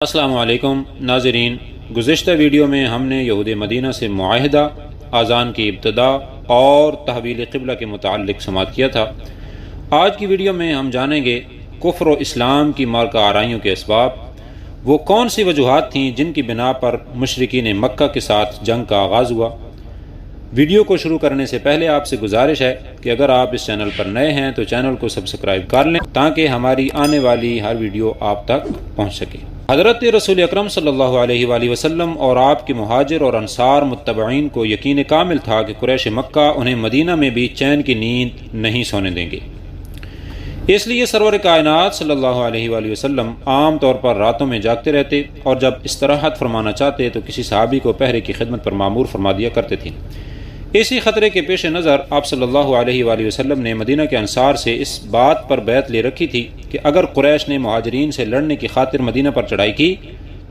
السلام علیکم ناظرین، گزشتہ ویڈیو میں ہم نے یہود مدینہ سے معاہدہ، اذان کی ابتدا اور تحویل قبلہ کے متعلق سماعت کیا تھا۔ آج کی ویڈیو میں ہم جانیں گے کفر و اسلام کی مارکہ آرائیوں کے اسباب، وہ کون سی وجوہات تھیں جن کی بنا پر مشرکین مکہ کے ساتھ جنگ کا آغاز ہوا۔ ویڈیو کو شروع کرنے سے پہلے آپ سے گزارش ہے کہ اگر آپ اس چینل پر نئے ہیں تو چینل کو سبسکرائب کر لیں تاکہ ہماری آنے والی ہر ویڈیو آپ تک پہنچ سکے۔ حضرت رسول اکرم صلی اللہ علیہ وآلہ وسلم اور آپ کے مہاجر اور انصار متبعین کو یقین کامل تھا کہ قریش مکہ انہیں مدینہ میں بھی چین کی نیند نہیں سونے دیں گے، اس لیے سرور کائنات صلی اللہ علیہ وآلہ وسلم عام طور پر راتوں میں جاگتے رہتے اور جب استراحت فرمانا چاہتے تو کسی صحابی کو پہرے کی خدمت پر مامور فرما دیا کرتے تھے۔ اسی خطرے کے پیش نظر آپ صلی اللہ علیہ وآلہ وسلم نے مدینہ کے انصار سے اس بات پر بیعت لے رکھی تھی کہ اگر قریش نے مہاجرین سے لڑنے کی خاطر مدینہ پر چڑھائی کی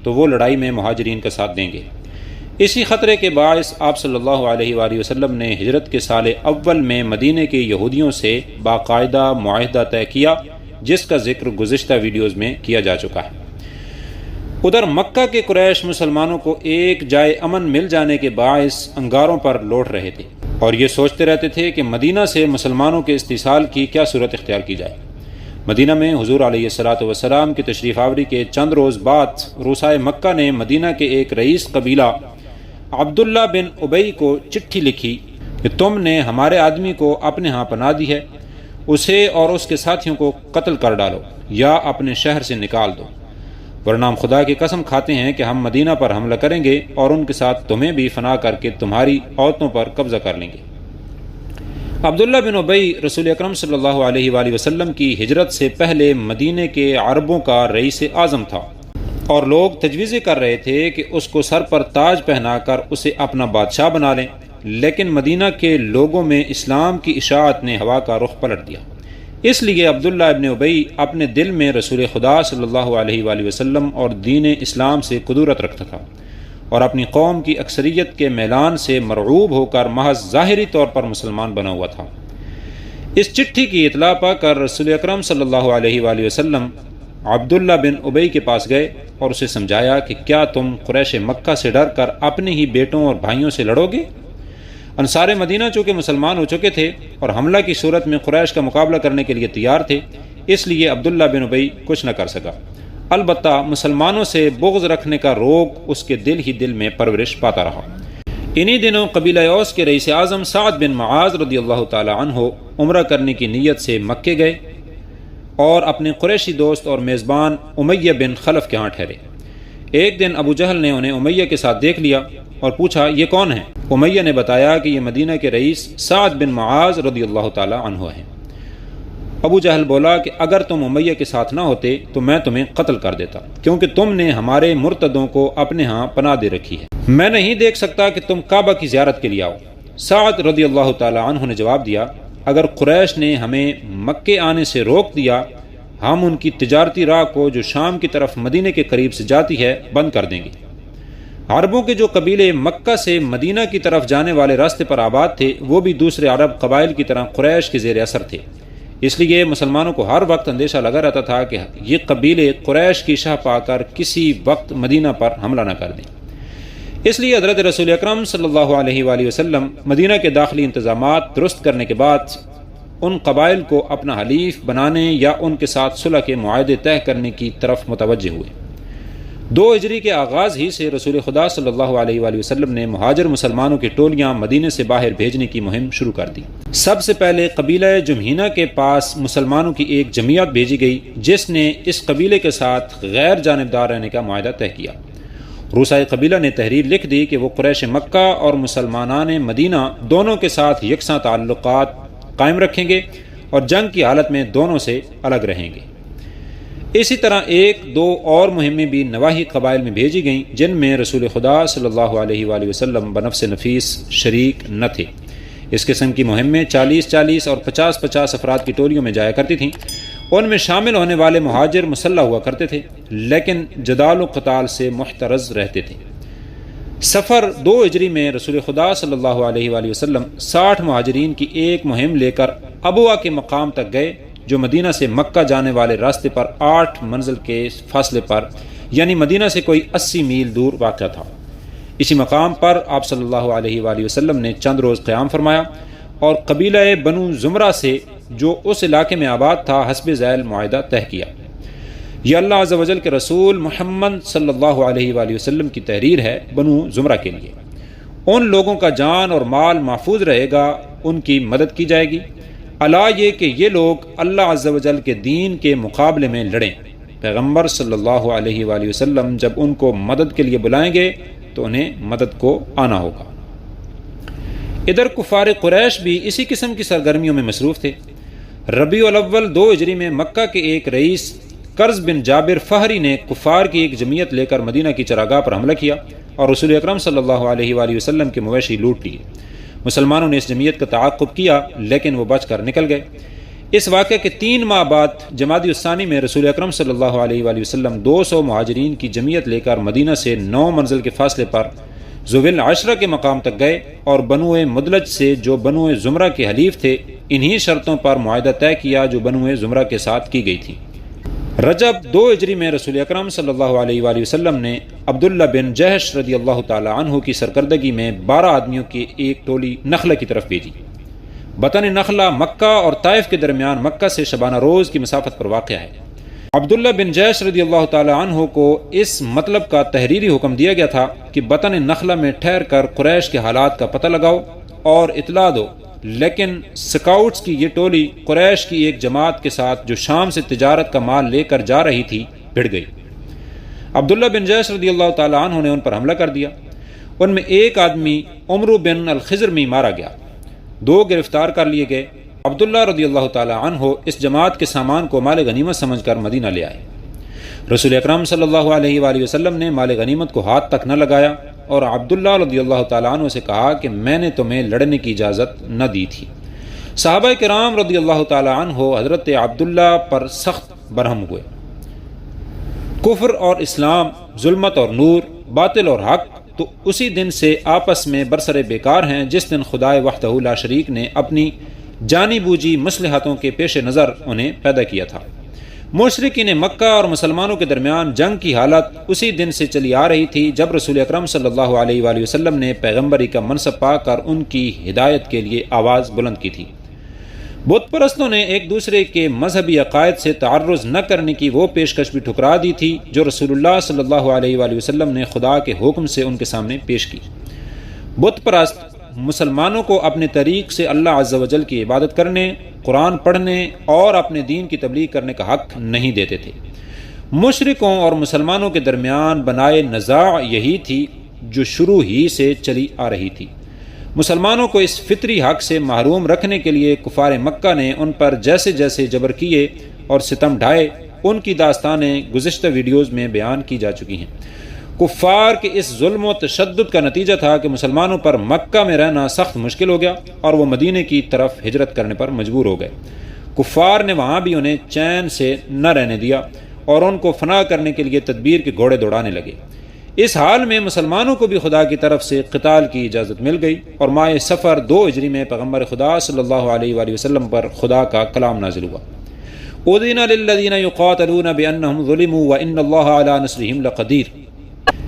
تو وہ لڑائی میں مہاجرین کا ساتھ دیں گے۔ اسی خطرے کے باعث آپ صلی اللہ علیہ وآلہ وسلم نے ہجرت کے سال اول میں مدینہ کے یہودیوں سے باقاعدہ معاہدہ طے کیا، جس کا ذکر گزشتہ ویڈیوز میں کیا جا چکا ہے۔ ادھر مکہ کے قریش مسلمانوں کو ایک جائے امن مل جانے کے باعث انگاروں پر لوٹ رہے تھے اور یہ سوچتے رہتے تھے کہ مدینہ سے مسلمانوں کے استحصال کی کیا صورت اختیار کی جائے۔ مدینہ میں حضور علیہ الصلوۃ والسلام کی تشریف آوری کے چند روز بعد روسائے مکہ نے مدینہ کے ایک رئیس قبیلہ عبداللہ بن ابی کو چٹھی لکھی کہ تم نے ہمارے آدمی کو اپنے ہاں پناہ دی ہے، اسے اور اس کے ساتھیوں کو قتل کر ڈالو یا اپنے شہر سے نکال دو، ورنہ ہم خدا کی قسم کھاتے ہیں کہ ہم مدینہ پر حملہ کریں گے اور ان کے ساتھ تمہیں بھی فنا کر کے تمہاری عورتوں پر قبضہ کر لیں گے۔ عبداللہ بن ابی رسول اکرم صلی اللہ علیہ وآلہ وسلم کی ہجرت سے پہلے مدینہ کے عربوں کا رئیس اعظم تھا اور لوگ تجویزیں کر رہے تھے کہ اس کو سر پر تاج پہنا کر اسے اپنا بادشاہ بنا لیں، لیکن مدینہ کے لوگوں میں اسلام کی اشاعت نے ہوا کا رخ پلٹ دیا۔ اس لیے عبداللہ ابن ابی اپنے دل میں رسول خدا صلی اللہ علیہ وآلہ وسلم اور دین اسلام سے قدورت رکھتا تھا اور اپنی قوم کی اکثریت کے میلان سے مرعوب ہو کر محض ظاہری طور پر مسلمان بنا ہوا تھا۔ اس چٹھی کی اطلاع پا کر رسول اکرم صلی اللہ علیہ وآلہ وسلم عبداللہ بن ابی کے پاس گئے اور اسے سمجھایا کہ کیا تم قریش مکہ سے ڈر کر اپنے ہی بیٹوں اور بھائیوں سے لڑو گے؟ انصار مدینہ چونکہ مسلمان ہو چکے تھے اور حملہ کی صورت میں قریش کا مقابلہ کرنے کے لیے تیار تھے، اس لیے عبداللہ بن ابی کچھ نہ کر سکا۔ البتہ مسلمانوں سے بغض رکھنے کا روگ اس کے دل میں پرورش پاتا رہا۔ انہی دنوں قبیلہ اوس کے رئیس اعظم سعد بن معاذ رضی اللہ تعالی عنہ عمرہ کرنے کی نیت سے مکے گئے اور اپنے قریشی دوست اور میزبان امیہ بن خلف کے ہاں ٹھہرے۔ ایک دن ابو جہل نے انہیں امیہ کے ساتھ دیکھ لیا اور پوچھا یہ کون ہے؟ امیہ نے بتایا کہ یہ مدینہ کے رئیس سعد بن معاذ رضی اللہ تعالی عنہ ہیں۔ ابو جہل بولا کہ اگر تم امیہ کے ساتھ نہ ہوتے تو میں تمہیں قتل کر دیتا، کیونکہ تم نے ہمارے مرتدوں کو اپنے ہاں پناہ دے رکھی ہے۔ میں نہیں دیکھ سکتا کہ تم کعبہ کی زیارت کے لیے آؤ۔ سعد رضی اللہ تعالی عنہ نے جواب دیا اگر قریش نے ہمیں مکے آنے سے روک دیا ہم ان کی تجارتی راہ کو جو شام کی طرف مدینہ کے قریب سے جاتی ہے بند کر دیں گے۔ عربوں کے جو قبیلے مکہ سے مدینہ کی طرف جانے والے راستے پر آباد تھے وہ بھی دوسرے عرب قبائل کی طرح قریش کے زیر اثر تھے، اس لیے مسلمانوں کو ہر وقت اندیشہ لگا رہتا تھا کہ یہ قبیلے قریش کی شاہ پا کر کسی وقت مدینہ پر حملہ نہ کر دیں۔ اس لیے حضرت رسول اکرم صلی اللہ علیہ وآلہ وسلم مدینہ کے داخلی انتظامات درست کرنے کے بعد ان قبائل کو اپنا حلیف بنانے یا ان کے ساتھ صلح کے معاہدے طے کرنے کی طرف متوجہ ہوئے۔ 2 ہجری کے آغاز ہی سے رسول خدا صلی اللہ علیہ وآلہ وسلم نے مہاجر مسلمانوں کی ٹولیاں مدینے سے باہر بھیجنے کی مہم شروع کر دی۔ سب سے پہلے قبیلہ جمحینہ کے پاس مسلمانوں کی ایک جمعیت بھیجی گئی جس نے اس قبیلے کے ساتھ غیر جانبدار رہنے کا معاہدہ طے کیا۔ روسائے قبیلہ نے تحریر لکھ دی کہ وہ قریش مکہ اور مسلمانان مدینہ دونوں کے ساتھ یکساں تعلقات قائم رکھیں گے اور جنگ کی حالت میں دونوں سے الگ رہیں گے۔ اسی طرح 1-2 اور مہمیں بھی نواحی قبائل میں بھیجی گئیں جن میں رسول خدا صلی اللہ علیہ وآلہ وسلم بنفس نفیس شریک نہ تھے۔ اس قسم کی مہمیں 40-40 اور 50-50 افراد کی ٹولیوں میں جایا کرتی تھیں۔ ان میں شامل ہونے والے مہاجر مسلح ہوا کرتے تھے لیکن جدال و قتال سے محترز رہتے تھے۔ سفر 2 ہجری میں رسول خدا صلی اللہ علیہ وآلہ وسلم 60 مہاجرین کی ایک مہم لے کر ابوا کے مقام تک گئے جو مدینہ سے مکہ جانے والے راستے پر 8 منزل کے فاصلے پر یعنی مدینہ سے کوئی 80 میل دور واقع تھا۔ اسی مقام پر آپ صلی اللہ علیہ وآلہ وسلم نے چند روز قیام فرمایا اور قبیلہ بنو زمرہ سے جو اس علاقے میں آباد تھا حسب ذیل معاہدہ طے کیا۔ یہ اللہ عز و جل کے رسول محمد صلی اللہ علیہ وآلہ وسلم کی تحریر ہے بنو زمرہ کے لیے۔ ان لوگوں کا جان اور مال محفوظ رہے گا، ان کی مدد کی جائے گی، الا یہ کہ یہ لوگ اللہ عز و جل کے دین کے مقابلے میں لڑیں۔ پیغمبر صلی اللہ علیہ وآلہ وسلم جب ان کو مدد کے لیے بلائیں گے تو انہیں مدد کو آنا ہوگا۔ ادھر کفار قریش بھی اسی قسم کی سرگرمیوں میں مصروف تھے۔ ربیع الاول 2 ہجری میں مکہ کے ایک رئیس قرظ بن جابر فہری نے کفار کی ایک جمعیت لے کر مدینہ کی چراگاہ پر حملہ کیا اور رسول اکرم صلی اللہ علیہ وآلہ وسلم کے مویشی لوٹ لیے۔ مسلمانوں نے اس جمعیت کا تعاقب کیا لیکن وہ بچ کر نکل گئے۔ اس واقعے کے 3 ماہ بعد جمادی الثانی میں رسول اکرم صلی اللہ علیہ وآلہ وسلم 200 مہاجرین کی جمعیت لے کر مدینہ سے 9 منزل کے فاصلے پر ذوال عشرہ کے مقام تک گئے اور بنو مدلج سے جو بنو زمرہ کے حلیف تھے انہی شرطوں پر معاہدہ طے کیا جو بنو زمرہ کے ساتھ کی گئی تھی۔ رجب 2 ہجری میں رسول اکرم صلی اللہ علیہ وآلہ وسلم نے عبداللہ بن جہش رضی اللہ تعالی عنہ کی سرکردگی میں 12 آدمیوں کی ایک ٹولی نخلہ کی طرف بھیجی۔ بطن نخلہ مکہ اور طائف کے درمیان مکہ سے شبانہ روز کی مسافت پر واقع ہے۔ عبداللہ بن جہش رضی اللہ تعالی عنہ کو اس مطلب کا تحریری حکم دیا گیا تھا کہ بطن نخلہ میں ٹھہر کر قریش کے حالات کا پتہ لگاؤ اور اطلاع دو، لیکن سکاؤٹس کی یہ ٹولی قریش کی ایک جماعت کے ساتھ جو شام سے تجارت کا مال لے کر جا رہی تھی بھڑ گئی۔ عبداللہ بن جہش رضی اللہ تعالی عنہ نے ان پر حملہ کر دیا۔ ان میں ایک آدمی عمرو بن الخضرمی مارا گیا، 2 گرفتار کر لیے گئے۔ عبداللہ رضی اللہ تعالی عنہ اس جماعت کے سامان کو مال غنیمت سمجھ کر مدینہ لے آئے۔ رسول اکرم صلی اللہ علیہ وآلہ وسلم نے مال غنیمت کو ہاتھ تک نہ لگایا اور عبداللہ رضی اللہ تعالی عنہ سے کہا کہ میں نے تمہیں لڑنے کی اجازت نہ دی تھی۔ صحابہ کرام رضی اللہ تعالی عنہ حضرت عبداللہ پر سخت برہم ہوئے۔ کفر اور اسلام، ظلمت اور نور، باطل اور حق تو اسی دن سے آپس میں برسر بیکار ہیں جس دن خدائے وحدہ لا شریک نے اپنی جانی بوجھی مصلحتوں کے پیش نظر انہیں پیدا کیا تھا۔ مشرکین مکہ اور مسلمانوں کے درمیان جنگ کی حالت اسی دن سے چلی آ رہی تھی جب رسول اکرم صلی اللہ علیہ وآلہ وسلم نے پیغمبری کا منصب پا کر ان کی ہدایت کے لیے آواز بلند کی تھی۔ بت پرستوں نے ایک دوسرے کے مذہبی عقائد سے تعرض نہ کرنے کی وہ پیشکش بھی ٹھکرا دی تھی جو رسول اللہ صلی اللہ علیہ وآلہ وسلم نے خدا کے حکم سے ان کے سامنے پیش کی۔ بت پرست مسلمانوں کو اپنے طریق سے اللہ عز و جل کی عبادت کرنے، قرآن پڑھنے اور اپنے دین کی تبلیغ کرنے کا حق نہیں دیتے تھے۔ مشرکوں اور مسلمانوں کے درمیان بنائے نزاع یہی تھی جو شروع ہی سے چلی آ رہی تھی۔ مسلمانوں کو اس فطری حق سے محروم رکھنے کے لیے کفار مکہ نے ان پر جیسے جیسے جبر کیے اور ستم ڈھائے ان کی داستانیں گزشتہ ویڈیوز میں بیان کی جا چکی ہیں۔ کفار کے اس ظلم و تشدد کا نتیجہ تھا کہ مسلمانوں پر مکہ میں رہنا سخت مشکل ہو گیا اور وہ مدینے کی طرف ہجرت کرنے پر مجبور ہو گئے۔ کفار نے وہاں بھی انہیں چین سے نہ رہنے دیا اور ان کو فنا کرنے کے لیے تدبیر کے گھوڑے دوڑانے لگے۔ اس حال میں مسلمانوں کو بھی خدا کی طرف سے قتال کی اجازت مل گئی اور ماہ صفر 2 ہجری میں پیغمبر خدا صلی اللہ علیہ وآلہ وسلم پر خدا کا کلام نازل ہوا۔ اذن للذین یقاتلون بانہم ظلموا وان اللہ علی نصرہم لقدیر۔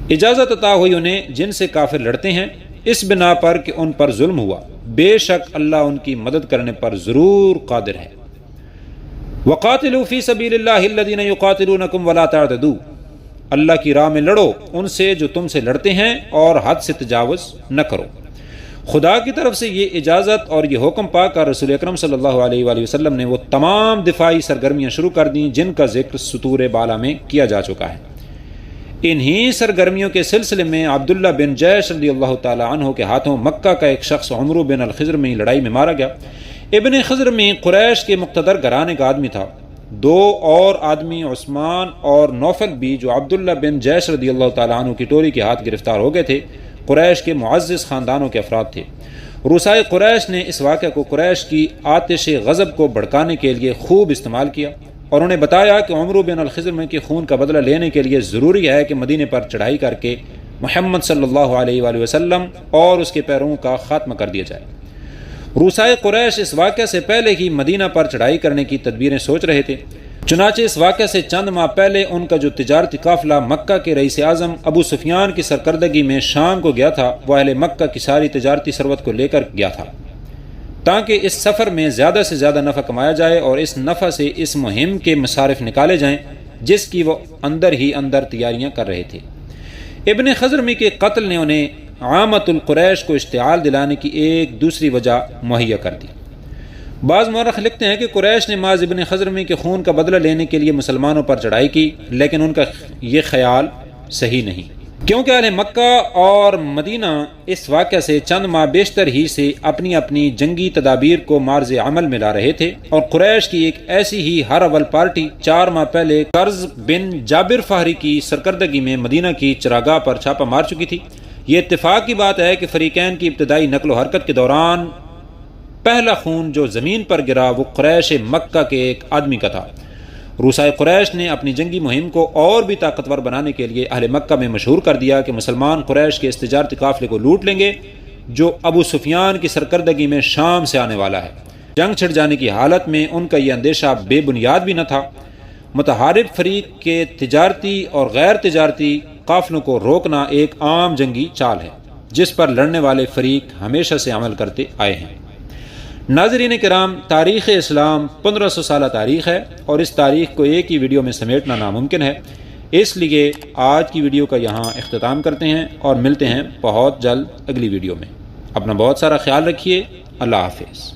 اجازت عطا ہوئی انہیں جن سے کافر لڑتے ہیں اس بنا پر کہ ان پر ظلم ہوا، بے شک اللہ ان کی مدد کرنے پر ضرور قادر ہے۔ وقاتلوا فی سبیل اللہ الذین یقاتلونکم ولا تعتدوا۔ اللہ کی راہ میں لڑو ان سے جو تم سے لڑتے ہیں اور حد سے تجاوز نہ کرو۔ خدا کی طرف سے یہ اجازت اور یہ حکم پا کر رسول اکرم صلی اللہ علیہ وآلہ وسلم نے وہ تمام دفاعی سرگرمیاں شروع کر دیں جن کا ذکر سطور بالا میں کیا جا چکا ہے۔ انہی سرگرمیوں کے سلسلے میں عبداللہ بن جہش رضی اللہ تعالی عنہ کے ہاتھوں مکہ کا ایک شخص عمرو بن الخضرمی لڑائی میں مارا گیا۔ ابن خضرمی قریش کے مقتدر گھرانے کا آدمی تھا۔ 2 اور آدمی عثمان اور نوفل بھی جو عبداللہ بن جہش رضی اللہ تعالی عنہ کی ٹولی کے ہاتھ گرفتار ہو گئے تھے قریش کے معزز خاندانوں کے افراد تھے۔ رؤسائے قریش نے اس واقعے کو قریش کی آتش غضب کو بھڑکانے کے لیے خوب استعمال کیا اور انہیں بتایا کہ عمرو بن الخضرمی کے خون کا بدلہ لینے کے لیے ضروری ہے کہ مدینے پر چڑھائی کر کے محمد صلی اللہ علیہ وآلہ وسلم اور اس کے پیرووں کا خاتمہ کر دیا جائے۔ رؤسائے قریش اس واقعے سے پہلے ہی مدینہ پر چڑھائی کرنے کی تدبیریں سوچ رہے تھے۔ چنانچہ اس واقعہ سے چند ماہ پہلے ان کا جو تجارتی قافلہ مکہ کے رئیس اعظم ابو سفیان کی سرکردگی میں شام کو گیا تھا، وہ اہل مکہ کی ساری تجارتی ثروت کو لے کر گیا تھا تاکہ اس سفر میں زیادہ سے زیادہ نفع کمایا جائے اور اس نفع سے اس مہم کے مصارف نکالے جائیں جس کی وہ اندر ہی اندر تیاریاں کر رہے تھے۔ ابن خضرمی کے قتل نے انہیں عامت القریش کو اشتعال دلانے کی ایک دوسری وجہ مہیا کر دی۔ بعض مورخ لکھتے ہیں کہ قریش نے معاذ ابن خضرمی کے خون کا بدلہ لینے کے لیے مسلمانوں پر چڑھائی کی، لیکن ان کا یہ خیال صحیح نہیں، کیونکہ اہل مکہ اور مدینہ اس واقعہ سے چند ماہ بیشتر ہی سے اپنی اپنی جنگی تدابیر کو مارز عمل میں لا رہے تھے، اور قریش کی ایک ایسی ہی ہر اول پارٹی 4 ماہ پہلے قرظ بن جابر فہری کی سرکردگی میں مدینہ کی چراگاہ پر چھاپہ مار چکی تھی۔ یہ اتفاق کی بات ہے کہ فریقین کی ابتدائی نقل و حرکت کے دوران پہلا خون جو زمین پر گرا وہ قریش مکہ کے ایک آدمی کا تھا۔ روسائے قریش نے اپنی جنگی مہم کو اور بھی طاقتور بنانے کے لیے اہل مکہ میں مشہور کر دیا کہ مسلمان قریش کے اس تجارتی قافلے کو لوٹ لیں گے جو ابو سفیان کی سرکردگی میں شام سے آنے والا ہے۔ جنگ چھڑ جانے کی حالت میں ان کا یہ اندیشہ بے بنیاد بھی نہ تھا۔ متحارب فریق کے تجارتی اور غیر تجارتی قافلوں کو روکنا ایک عام جنگی چال ہے جس پر لڑنے والے فریق ہمیشہ سے عمل کرتے آئے ہیں۔ ناظرین کرام، تاریخ اسلام 1500 سالہ تاریخ ہے اور اس تاریخ کو ایک ہی ویڈیو میں سمیٹنا ناممکن ہے، اس لیے آج کی ویڈیو کا یہاں اختتام کرتے ہیں اور ملتے ہیں بہت جلد اگلی ویڈیو میں۔ اپنا بہت سارا خیال رکھیے۔ اللہ حافظ۔